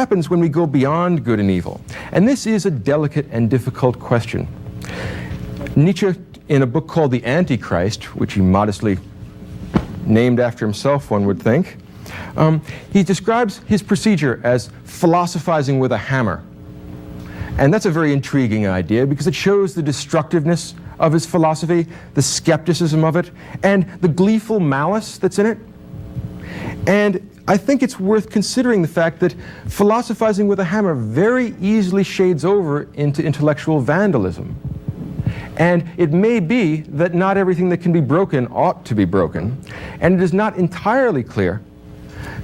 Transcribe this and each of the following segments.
happens when we go beyond good and evil? And this is a delicate and difficult question. Nietzsche, in a book called The Antichrist, which he modestly named after himself, one would think, he describes his procedure as philosophizing with a hammer. And that's a very intriguing idea because it shows the destructiveness of his philosophy, the skepticism of it, and the gleeful malice that's in it. And I think it's worth considering the fact that philosophizing with a hammer very easily shades over into intellectual vandalism. And it may be that not everything that can be broken ought to be broken, and it is not entirely clear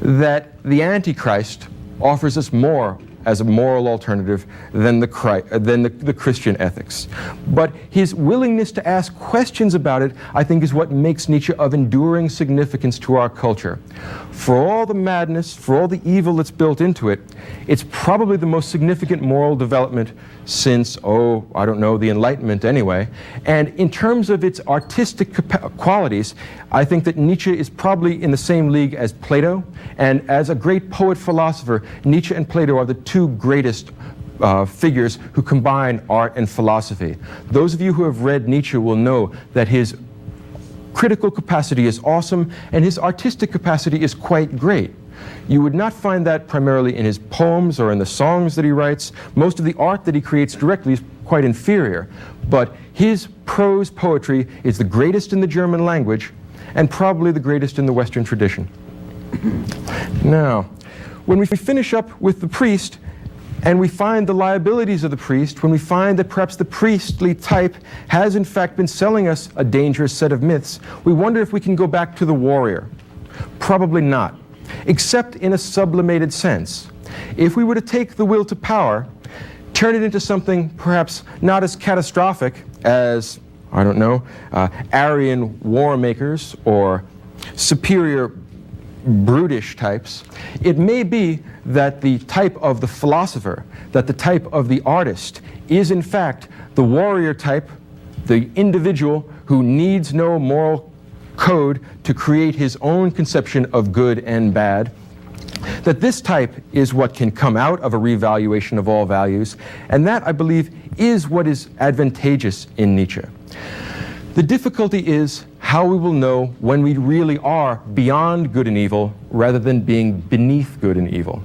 that the Antichrist offers us more as a moral alternative than the Christian ethics. But his willingness to ask questions about it, I think, is what makes Nietzsche of enduring significance to our culture. For all the madness, for all the evil that's built into it, it's probably the most significant moral development since, I don't know, the Enlightenment anyway. And in terms of its artistic qualities, I think that Nietzsche is probably in the same league as Plato. And as a great poet-philosopher, Nietzsche and Plato are the two greatest figures who combine art and philosophy. Those of you who have read Nietzsche will know that his critical capacity is awesome and his artistic capacity is quite great. You would not find that primarily in his poems or in the songs that he writes. Most of the art that he creates directly is quite inferior. But his prose poetry is the greatest in the German language and probably the greatest in the Western tradition. Now, when we finish up with the priest, and we find the liabilities of the priest, when we find that perhaps the priestly type has in fact been selling us a dangerous set of myths, we wonder if we can go back to the warrior. Probably not, except in a sublimated sense. If we were to take the will to power, turn it into something perhaps not as catastrophic as, I don't know, Aryan war makers or superior brutish types, it may be that the type of the philosopher, that the type of the artist is in fact the warrior type, the individual who needs no moral code to create his own conception of good and bad, that this type is what can come out of a revaluation of all values, and that, I believe, is what is advantageous in Nietzsche. The difficulty is how we will know when we really are beyond good and evil rather than being beneath good and evil.